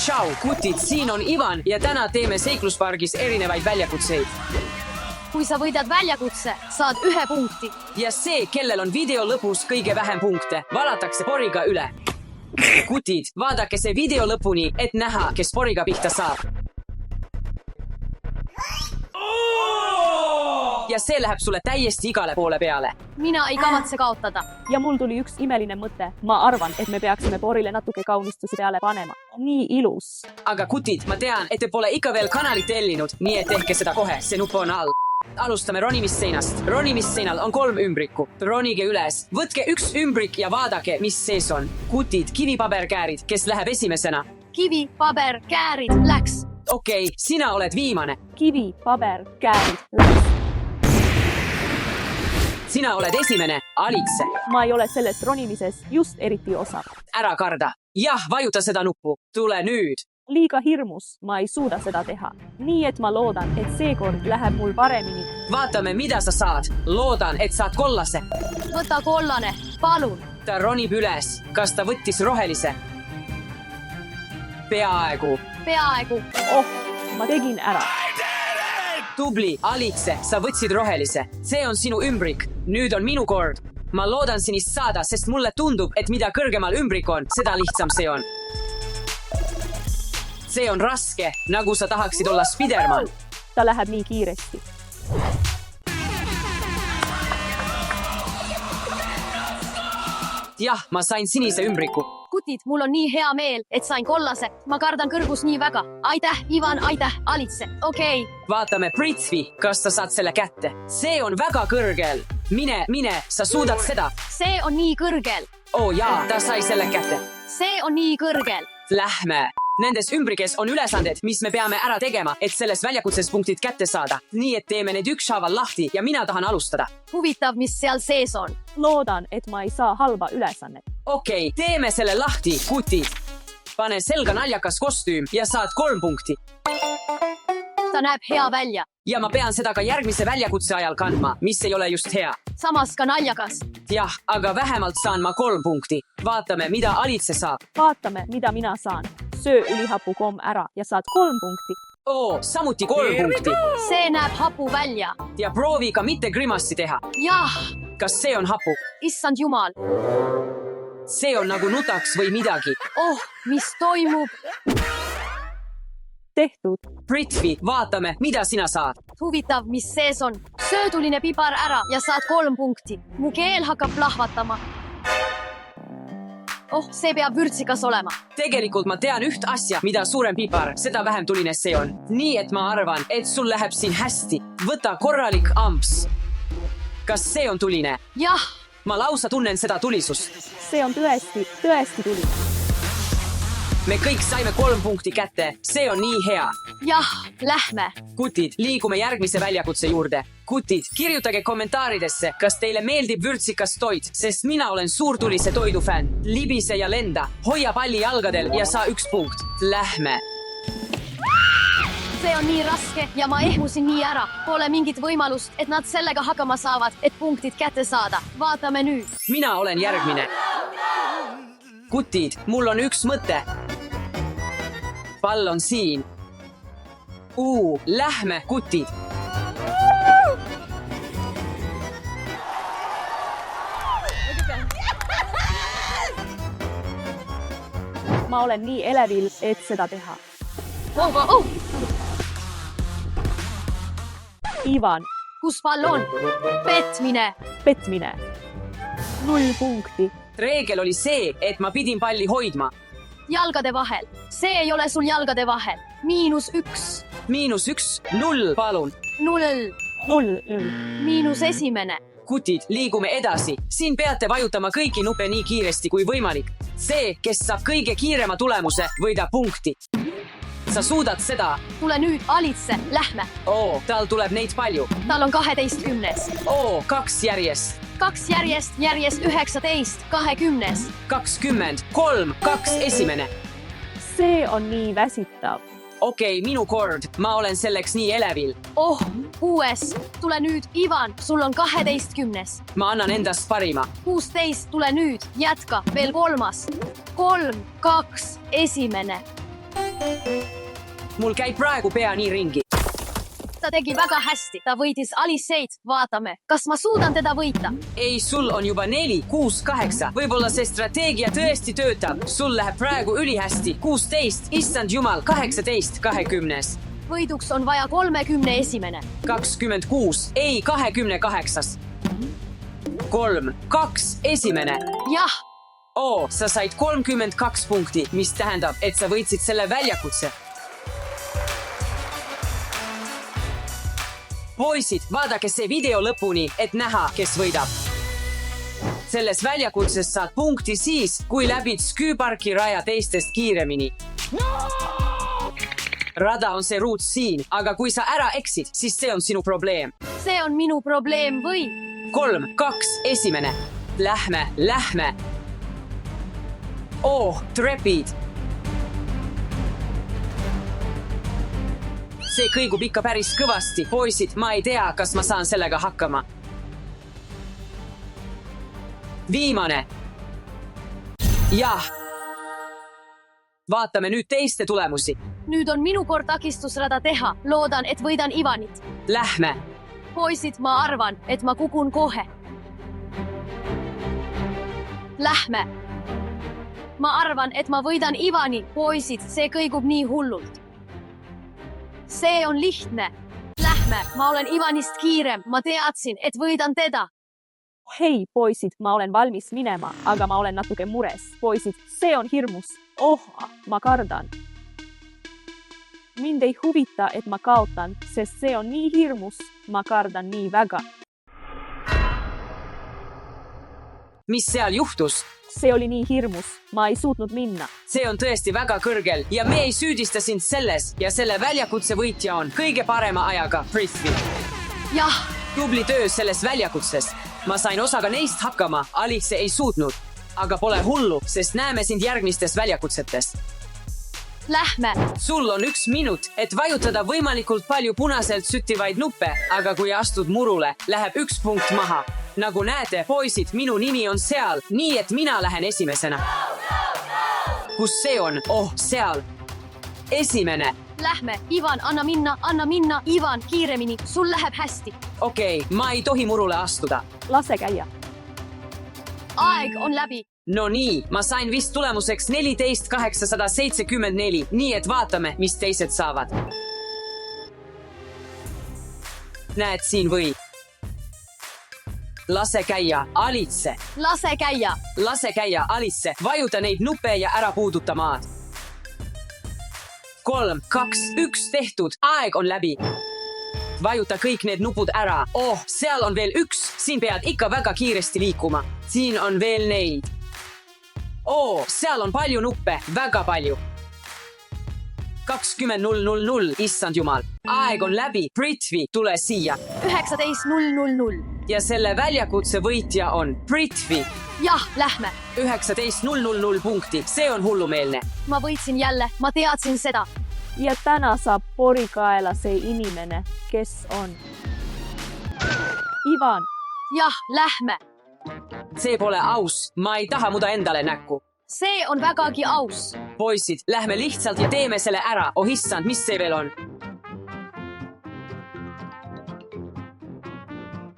Tšau, kutid, siin on Ivan ja täna teeme seikluspargis erinevaid väljakutseid. Kui sa võidad väljakutse, saad 1 punkti. Ja see, kellel on video lõpus kõige vähem punkte, valatakse poriga üle. Kutid, vaadake see video lõpuni, et näha, kes poriga pihta saab. Ja see läheb sulle täiesti igale poole peale. Mina ei kavatse kaotada. Ja mul tuli üks imeline mõte. Ma arvan, et me peaksime porile natuke kaunistusi peale panema. Nii ilus. Aga kutid, ma tean, et te pole ikka veel kanalit tellinud, nii et tehke seda kohe, see nupp on all. Alustame ronimistseinast. Ronimistseinal on 3 ümbrikku. Ronige üles. Võtke 1 ümbrik ja vaadake, mis sees on. Kutid, kivipaberkäärid, kes läheb esimesena. Kivi, paber, käärid, läks. Okei, sina oled viimane. Kivi, paber, käärid, läks. Sina oled esimene, Alitse. Ma ei ole selles ronimises just eriti osav. Ära karda. Jah, vajuta seda nuppu. Tule nüüd. Liiga hirmus, ma ei suuda seda teha. Nii et ma loodan, et seekord läheb mul paremini. Vaatame, mida sa saad. Loodan, et saad kollase. Võta kollane, palun. Ta ronib üles. Kas ta võttis rohelise? Peaaegu. Peaaegu. Oh, ma tegin ära. Tubli, Alitse, sa võtsid rohelise. See on sinu ümbrik. Nüüd on minu kord. Ma loodan sinist saada, sest mulle tundub, et mida kõrgemal ümbrik on, seda lihtsam see on. See on raske, nagu sa tahaksid olla Spiderman. Ta läheb nii kiiresti. Jah, ma sain sinise ümbriku. Kutid, mul on nii hea meel, et sain kollase. Ma kardan kõrgus nii väga. Aitäh, Ivan, aitäh, Alitse. Okei. Vaatame Prithvi, kas sa saad selle kätte. See on väga kõrgel. Mine, sa suudad seda. See on nii kõrgel. Jaa, ta sai selle kätte. See on nii kõrgel. Lähme. Nendes ümbrikes on ülesanded, mis me peame ära tegema, et selles väljakutses punktid kätte saada. Nii et teeme need ükshaaval lahti ja mina tahan alustada. Huvitav, mis seal sees on. Loodan, et ma ei saa halba ülesannet. Okei, teeme selle lahti, kutid. Pane selga naljakas kostüüm ja saad 3 punkti. Ta näeb hea välja. Ja ma pean seda ka järgmise väljakutse ajal kandma, mis ei ole just hea. Samas ka naljakas. Jah, aga vähemalt saan ma 3 punkti. Vaatame, mida Alitse saab. Vaatame, mida mina saan. Söö ülihapukomm ära ja saad 3 punkti. Samuti 3 punkti. See näeb hapu välja. Ja proovi ka mitte grimassi teha. Jah. Kas see on hapu? Issand jumal. See on nagu nutaks või midagi. Mis toimub? Tehtud. Prithvi, vaatame, mida sina saad. Huvitav, mis sees on. Sööduline pibar ära ja saad 3 punkti. Mu keel hakkab plahvatama. See peab vürtsikas olema. Tegelikult ma tean üht asja, mida suurem pibar, seda vähem tuline see on. Nii et ma arvan, et sul läheb siin hästi. Võta korralik amps. Kas see on tuline? Jah. Ma lausa tunnen seda tulisust. See on tõesti tuline. Me kõik saime 3 punkti kätte. See on nii hea. Jah, lähme. Kutid, liigume järgmise väljakutse juurde. Kutid, kirjutage kommentaaridesse, kas teile meeldib vürtsikas toit, sest mina olen suurtulise toidu fänn. Libise ja lenda, hoia palli jalgadel ja saa 1 punkt. Lähme. See on nii raske ja ma ehmusin nii ära. Pole mingit võimalust, et nad sellega hakkama saavad, et punktid kätte saada. Vaatame nüüd. Mina olen järgmine. Kutid, mul on üks mõte. Pall on siin. Lähme, kutid. Ma olen nii elevil, et seda teha. Ivan. Kus pall on? Petmine. 0 punkti. Reegel oli see, et ma pidin palli hoidma. Jalgade vahel. See ei ole sul jalgade vahel. -1. -1, 0, palun. 0. -1. Kutid, liigume edasi. Siin peate vajutama kõiki nuppe nii kiiresti kui võimalik. See, kes saab kõige kiirema tulemuse, võidab punkti. Sa suudad seda. Tule nüüd, Alitse, lähme. Tal tuleb neid palju. Tal on 12. 2 järjest. 2 järjest 19, 20. 20, 3, 2 esimene. See on nii väsitav. Okei, minu kord. Ma olen selleks nii elevil. 6. Tule nüüd, Ivan, sul on 12. Ma annan endast parima. 16. Tule nüüd, jätka, veel 3. 3, 2, esimene. mul käib praegu pea nii ringi. ta tegi väga hästi, ta võitis Aliceid, vaatame, kas ma suudan teda võita. ei, sul on juba 4, 6, 8. Võib-olla see strateegia tõesti töötab. Sul läheb praegu ülihästi. 16, issand jumal, 18, 20. võiduks on vaja 31. 26, ei 28. 3, 2, esimene. jah, Oo, sa said 32 punkti, mis tähendab, et sa võitsid selle väljakutse. Poisid, vaadake see video lõpuni, et näha, kes võidab. Selles väljakutses saad punkti siis, kui läbid sküüparki raja teistest kiiremini. Rada on see ruut siin, aga kui sa ära eksid, siis see on sinu probleem. see on minu probleem või? 3, 2, esimene. Lähme. Trepid. See kõigub ikka päris kõvasti. Poisid, ma ei tea, kas ma saan sellega hakkama. Viimane. Jah. Vaatame nüüd teiste tulemusi. nüüd on minu kord takistusrada teha. loodan, et võidan Ivanit. Lähme. poisid, ma arvan, et ma kukun kohe. Lähme. ma arvan, et ma võidan Ivani. poisid, see kõigub nii hullult. see on lihtne. Lähme, ma olen Ivanist kiirem. ma teadsin, et võidan teda. hei, poisid, ma olen valmis minema, aga ma olen natuke mures. poisid, see on hirmus. Ma kardan. Mind ei huvita, et ma kaotan, sest see on nii hirmus. Ma kardan nii väga. Mis seal juhtus? See oli nii hirmus. Ma ei suutnud minna. See on tõesti väga kõrgel ja me ei süüdista sind selles ja selle väljakutse võitja on kõige parema ajaga Prithvi. jah, Tubli töö selles väljakutses. Ma sain osaga neist hakkama, Alice ei suutnud. Aga pole hullu, sest näeme sind järgmistes väljakutsetes. lähme. Sul on 1 minut, et vajutada võimalikult palju punaselt süttivaid nuppe, aga kui astud murule, läheb 1 punkt maha. Nagu näete, poisid, minu nimi on seal, nii et mina lähen esimesena. Kus see on? Seal. Esimene. Lähme, Ivan, anna minna, Ivan, kiiremini, sul läheb hästi. Okei, ma ei tohi murule astuda. Lase käia. aeg on läbi. No nii, ma sain vist tulemuseks 14 874, nii et vaatame, mis teised saavad. Näed siin või? Lase käia, Alice. lase käia. Lase käia, Alice. Vajuta neid nuppe ja ära puuduta maad. 3, 2, 1 tehtud. Aeg on läbi. Vajuta kõik need nupud ära. Seal on veel 1. Siin pead ikka väga kiiresti liikuma. Siin on veel neid. Seal on palju nuppe. Väga palju. 20:000, issand jumal. Aeg on läbi. Prithvi, tule siia. 19:000. Ja selle väljakutse võitja on Prithvi. jah, lähme. 19:000 punkti. See on hullumeelne. ma võitsin jälle, ma teadsin seda. Ja täna saab porikaela see inimene, kes on Ivan. jah, lähme. See pole aus. Ma ei taha muda endale näkku. see on vägagi aus. Poisid, lähme lihtsalt ja teeme selle ära. Issand, mis see veel on?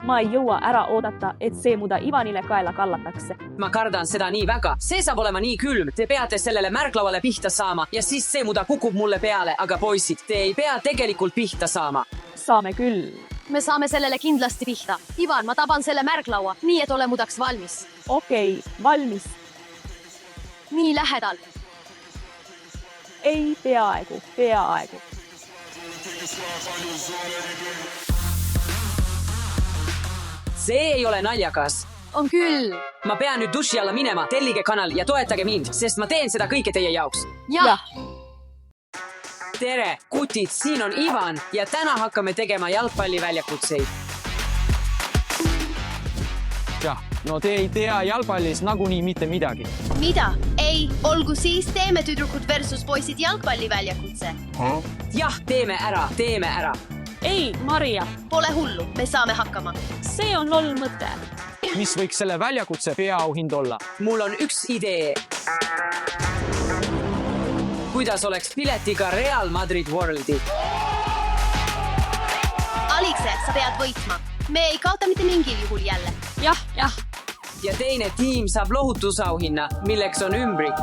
Ma ei jõua ära oodata, et see muda Ivanile kaela kallatakse. Ma kardan seda nii väga. See saab olema nii külm. Te peate sellele märklauale pihta saama ja siis see muda kukub mulle peale. Aga poisid, te ei pea tegelikult pihta saama. Saame küll. me saame sellele kindlasti pihta. Ivan, ma taban selle märklaua, nii et ole mudaks valmis. Okei, valmis. nii lähedal. Ei, peaaegu. See ei ole naljakas. on küll. Ma pean nüüd duši alla minema. Tellige kanal ja toetage mind, sest ma teen seda kõike teie jaoks. jah. Tere, kutid, siin on Ivan ja täna hakkame tegema jalgpalliväljakutseid. jah, no te ei tea jalgpallis nagunii mitte midagi. Mida? Ei, olgu siis teeme tüdrukud versus poisid jalgpalliväljakutse. Jah, teeme ära. Ei, Maria, Pole hullu, me saame hakkama. see on loll mõte. Mis võiks selle väljakutse peaauhind olla? Mul on 1 idee. kuidas oleks piletiga Real Madrid Worldi. Alikse, sa pead võitma. Me ei kaota mitte mingil juhul jälle. jah, Ja teine tiim saab lohutusauhinna, milleks on ümbrik.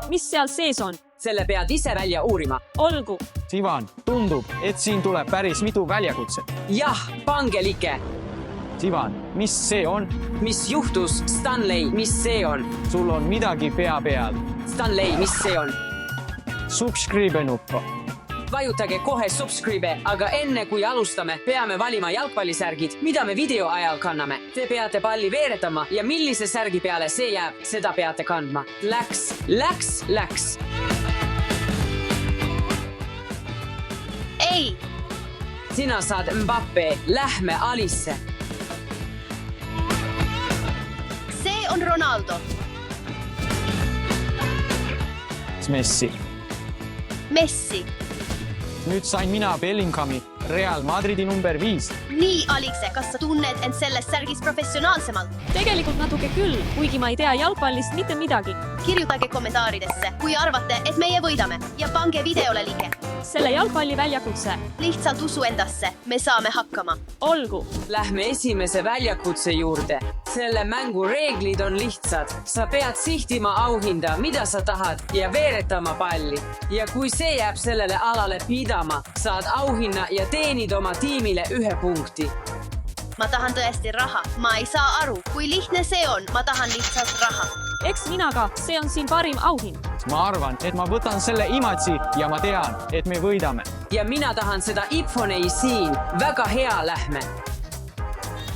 mis seal sees on? Selle pead ise välja uurima. olgu, Ivan, tundub, et siin tuleb päris mitu väljakutset. Jah, pange like. Ivan, mis see on? Mis juhtus, Stanley, mis see on? Sul on midagi pea peal. Stanley, mis see on? Subscribe nuppu. Vajutage kohe subscribe, aga enne kui alustame, peame valima jalgpallisärgid, mida me video ajal kanname. Te peate palli veeretama ja millise särgi peale see jääb, seda peate kandma. Läks. Ei, Sina saad Mbappe, lähme Alisse. see on Ronaldo. Messi. Messi. Nüüd sain mina Bellinghami, Real Madridi number 5. Nii, Alikse, kas sa tunned end selles särgis professionaalsemalt? tegelikult natuke küll, kuigi ma ei tea jalgpallist mitte midagi. Kirjutage kommentaaridesse, kui arvate, et meie võidame ja pange videole like. selle jalgpalli väljakutse, Lihtsalt usu endasse, me saame hakkama. olgu, Lähme esimese väljakutse juurde. Selle mängu reeglid on lihtsad. Sa pead sihtima auhinda, mida sa tahad ja veeretama palli. Ja kui see jääb sellele alale pidama, saad auhinna ja teenid oma tiimile 1 punkti. Ma tahan tõesti raha. Ma ei saa aru, kui lihtne see on. Ma tahan lihtsalt raha. eks mina ka, see on siin parim auhind. Ma arvan, et ma võtan selle imatsi ja ma tean, et me võidame. Ja mina tahan seda iPhone'i siin. Väga hea, lähme.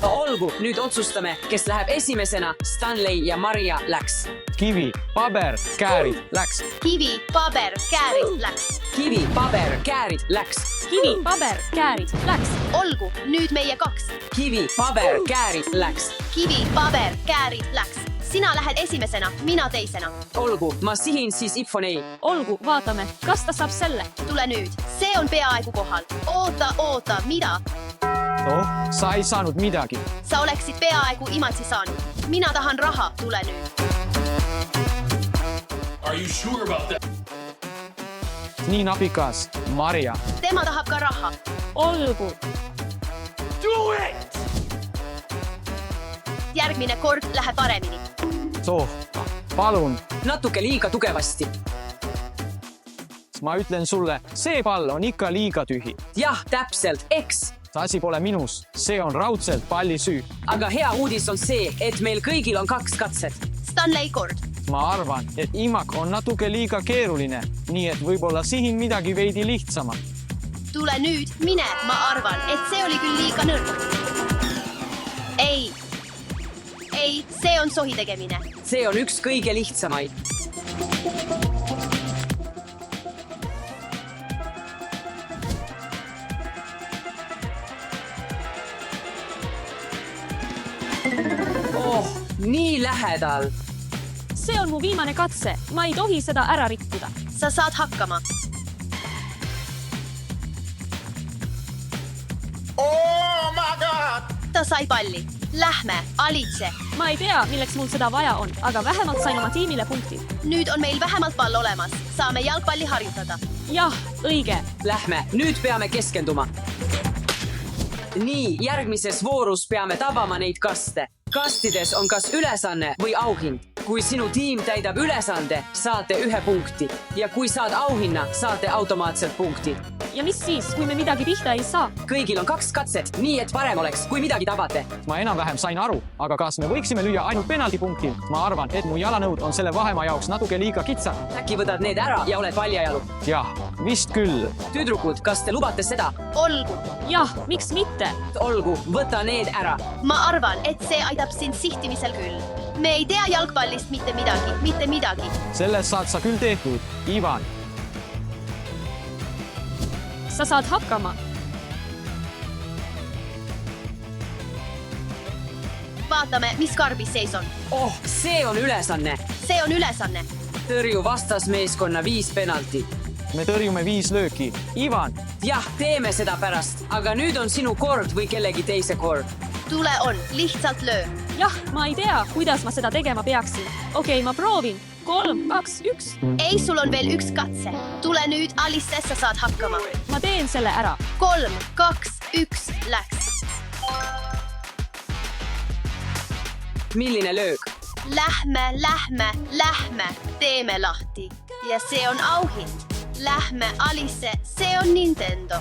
Olgu, nüüd otsustame, kes läheb esimesena. Stanley ja Maria läks. Kivi, paber, käärid, läks. Kivi, paber, käärid, läks. Kivi, paber, käärid, läks. kivi, paber, käärid, läks. Olgu, nüüd meie 2. Kivi, paber, käärid, läks. Kivi, paber, käärid, läks. Sina lähed esimesena, mina teisena. Olgu, ma sihin siis iPhone'i. olgu, vaatame, kas ta saab selle. Tule nüüd, see on peaaegu kohal. Oota, mida? Oh, sa ei saanud midagi. Sa oleksid peaaegu imatsi saanud. Mina tahan raha, tule nüüd. Are you sure about that? Nii napikas, Maria. Tema tahab ka raha. olgu, Do it! Järgmine kord läheb paremini. Soh, palun. Natuke liiga tugevasti. Ma ütlen sulle, see pall on ikka liiga tühi. Jah, täpselt, eks. See asi pole minus, see on raudselt palli süü. Aga hea uudis on see, et meil kõigil on 2 katset. Stanley kord. Ma arvan, et imak on natuke liiga keeruline, nii et võib-olla sihin midagi veidi lihtsamat. Tule nüüd, mine. Ma arvan, et see oli küll liiga nõrk. Ei, see on sohi tegemine. See on üks kõige lihtsamaid. Oh, nii lähedal. see on mu viimane katse, ma ei tohi seda ära rikkuda. Sa saad hakkama. Oh my God! Ta sai palli. Lähme, Alitse. ma ei tea, milleks mul seda vaja on, aga vähemalt sain oma tiimile punkti. Nüüd on meil vähemalt pall olemas. Saame jalgpalli harjutada. jah, õige. Lähme, nüüd peame keskenduma. Nii, järgmises voorus peame tabama neid kaste. Kastides on kas ülesanne või auhind. Kui sinu tiim täidab ülesande, saate 1 punkti. Ja kui saad auhinna, saate automaatselt punkti. ja mis siis, kui me midagi pihta ei saa? Kõigil on 2 katset, nii et parem oleks, kui midagi tabate. Ma enam-vähem sain aru, aga kas me võiksime lüüa ainult penaltipunkti? Ma arvan, et mu jalanõud on selle vahemaa jaoks natuke liiga kitsad. Äkki võtad need ära ja oled paljajalu? Jah, vist küll. Tüdrukud, kas te lubate seda? Olgu. jah, miks mitte? Olgu, võta need ära. Ma arvan, et see aitab sind sihtimisel küll. Me ei tea jalgpallist mitte midagi. Sellest saad sa küll tehtud, Ivan. sa saad hakkama. Vaatame, mis karbis seis on. Oh, see on ülesanne. See on ülesanne. Tõrju vastasmeeskonna 5 penalti. Me tõrjume 5 lööki. Ivan, Jah, teeme seda pärast, aga nüüd on sinu kord või kellegi teise kord. Tule on, lihtsalt löö. jah, ma ei tea, kuidas ma seda tegema peaksin. okei, ma proovin. 3, 2, 1. Ei, sul on veel üks katse. Tule nüüd, Alice, sa saad hakkama. Ma teen selle ära. 3, 2, 1, läks. milline löök? Lähme, teeme lahti. Ja see on auhind. Lähme, Alice, see on Nintendo.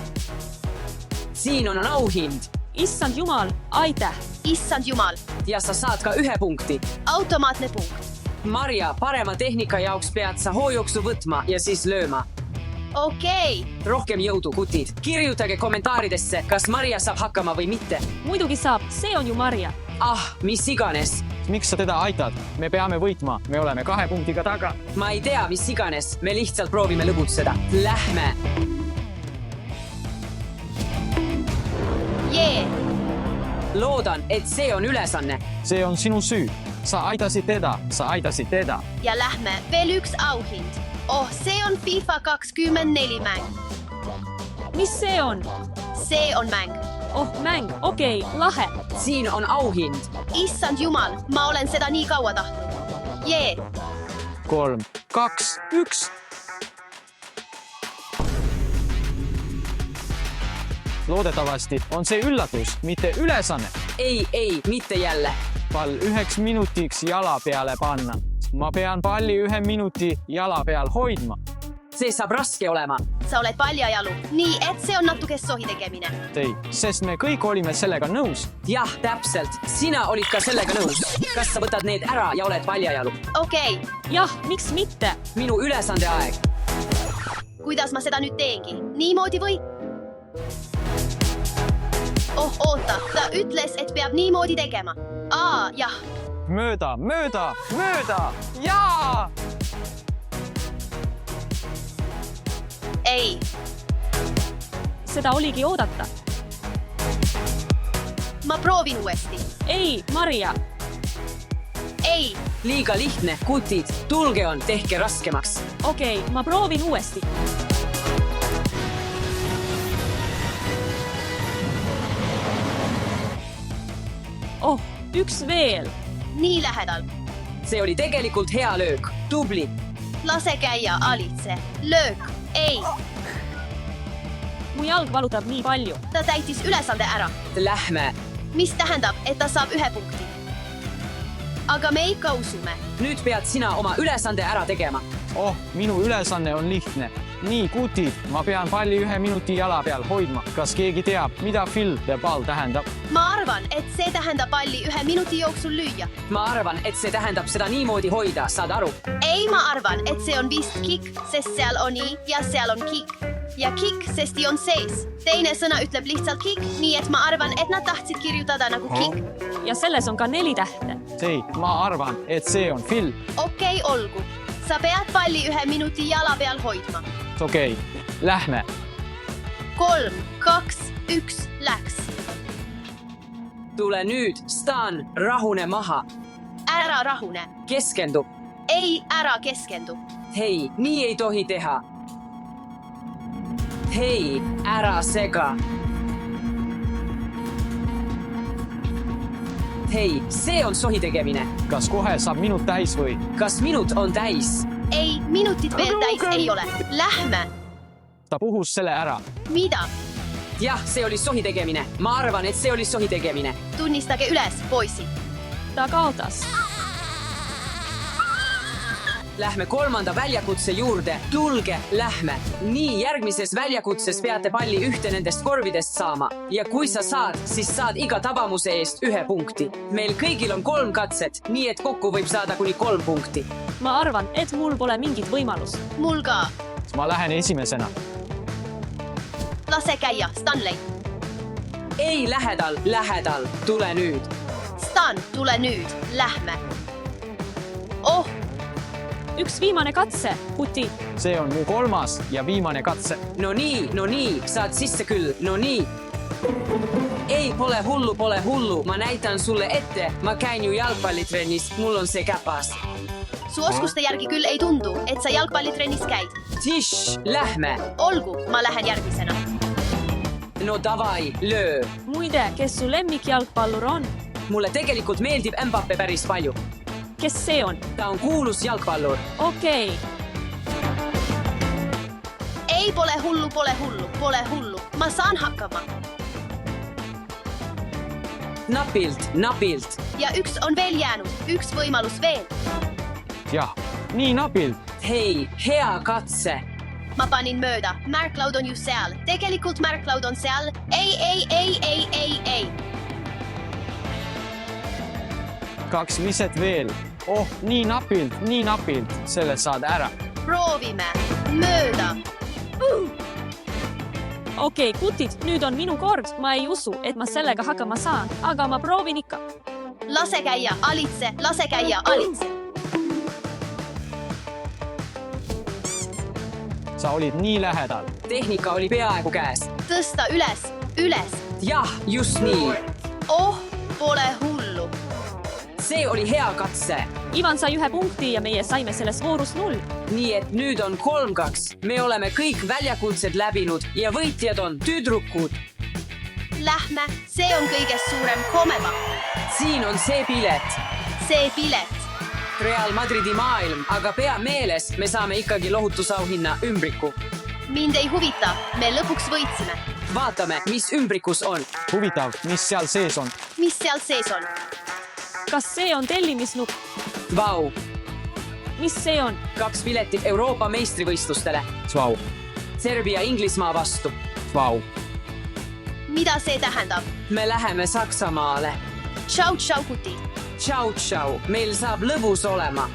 Siin on auhind Issand jumal, aitäh. Issand jumal, ja sa saad ka 1 punkti. automaatne punkt. Marja, parema tehnika jaoks pead sa hoojooksu võtma ja siis lööma. Okei. Rohkem jõudu, kutid. Kirjutage kommentaaridesse, kas Marja saab hakkama või mitte. Muidugi saab, see on ju Marja. Mis iganes. miks sa teda aitad? Me peame võitma, me oleme 2 punktiga taga. Ma ei tea, mis iganes. Me lihtsalt proovime lõbutseda. Lähme. Jee. Loodan, et see on ülesanne. See on sinu süü. Sa aitasid teda. Ja lähme, veel üks auhind. See on FIFA 24 mäng. Mis see on? See on mäng. Mäng, okei, lahe. Siin on auhind. Issand jumal, ma olen seda nii kaua tahtnud. Jee. 3, 2, 1. Loodetavasti on see üllatus, mitte ülesanne. Ei, mitte jälle. Pall 1 minutiks jala peale panna. Ma pean palli 1 minuti jala peal hoidma. See saab raske olema. Sa oled paljajalu, nii et see on natuke sohi tegemine. Ei, sest me kõik olime sellega nõus. Jah, täpselt. Sina olid ka sellega nõus. Kas sa võtad need ära ja oled paljajalu? Okei. Jah, miks mitte? Minu ülesande aeg. Kuidas ma seda nüüd teengi? Niimoodi või? Oota, ta ütles, et peab niimoodi tegema. Jah. Mööda. Jaa! Ei. Seda oligi oodata. Ma proovin uuesti. Ei, Marja. Ei. Liiga lihtne, kutid. Tulge on, tehke raskemaks. Okei, ma proovin uuesti. Üks veel. Nii lähedal. See oli tegelikult hea löök. Tubli. Lase käia, Alice. Löök. Ei. Mu jalg valutab nii palju. Ta täitis ülesande ära. Lähme. Mis tähendab, et ta saab 1 punkti. Aga me ikka usume. Nüüd pead sina oma ülesande ära tegema. Minu ülesanne on lihtne. Nii, kutid, ma pean palli 1 minuti jala peal hoidma. Kas keegi teab, mida Phil the Ball tähendab? Ma arvan, et see tähendab palli 1 minuti jooksul lüüa. Ma arvan, et see tähendab seda niimoodi hoida, saad aru? Ei, ma arvan, et see on vist kick, sest seal on i ja seal on kick. Ja kick, sest i on sees. Teine sõna ütleb lihtsalt kick, nii et ma arvan, et nad tahtsid kirjutada nagu kick. Ja selles on ka 4 tähte. Ei, ma arvan, et see on Phil. Okei, olgu. Sa pead palli 1 minuti jala peal hoidma. Okei, lähme. 3, 2, 1, läks. Tule nüüd, Stan, rahune maha. Ära rahune. Keskendu. Ei, ära keskendu. Hei, nii ei tohi teha. Hei, ära sega. Hei, see on sohi tegemine. Kas kohe saab minut täis või? Kas minut on täis? Ei, minutit veel täis ei ole. Lähme. Ta puhus selle ära. Mida? Jah, see oli sohi tegemine. Ma arvan, et see oli sohi tegemine. Tunnistage üles, poisid. Ta kaotas. Lähme 3. väljakutse juurde. Tulge, lähme. Nii, järgmises väljakutses peate palli ühte nendest korvidest saama. Ja kui sa saad, siis saad iga tabamuse eest 1 punkti. Meil kõigil on 3 katset, nii et kokku võib saada kuni 3 punkti. Ma arvan, et mul pole mingit võimalust. Mul ka. Ma lähen esimesena. Lase käia, Stanley. Ei, lähedal. Tule nüüd. Stan, tule nüüd. Lähme. Üks viimane katse, kuti. See on mu 3. ja viimane katse. No nii, saad sisse küll, no nii. Ei, pole hullu. Ma näitan sulle ette. Ma käin ju jalgpallitrennis, mul on see käpas. Su oskuste järgi küll ei tundu, et sa jalgpallitrennis käid. Tish, lähme. Olgu, ma lähen järgmisena. No davai, löö. Muide, kes su lemmikjalgpallur on? Mulle tegelikult meeldib Mbappe päris palju. kes see on? ta on kuulus jalgpallur. okei. Ei, pole hullu, pole hullu, pole hullu. Ma saan hakkama. Napilt. Ja üks on veel jäänud. Üks võimalus veel. jah, nii napilt. hei, hea katse. Ma panin mööda. Märklaud on ju seal. Tegelikult märklaud on seal. Ei. 2 viset veel. Oh, nii napilt. Selle saad ära. Proovime. Mööda. okei, kutid, nüüd on minu kord. ma ei usu, et ma sellega hakkama saan, aga ma proovin ikka. Lase käia, alitse. Lase käia, alitse. Sa olid nii lähedal. tehnika oli peaaegu käes. Tõsta üles. jah, just nii. Oh, pole hullu. see oli hea katse. Ivan sai 1 punkti ja meie saime selles voorus 0. nii et nüüd on 3-2. me oleme kõik väljakutsed läbinud ja võitjad on tüdrukud. Lähme, see on kõigest suurem komepakk. siin on see pilet. See pilet. Real Madridi maailm, aga pea meeles, me saame ikkagi lohutusauhinna ümbriku. Mind ei huvita, me lõpuks võitsime. vaatame, mis ümbrikus on. Huvitav, mis seal sees on? Mis seal sees on? kas see on tellimisnupp? Vau, mis see on? 2 piletit Euroopa meistrivõistlustele. Vau, Serbia Inglismaa vastu. vau. Mida see tähendab? me läheme Saksamaale. Tšau, kuti. Tšau, meil saab lõbus olema.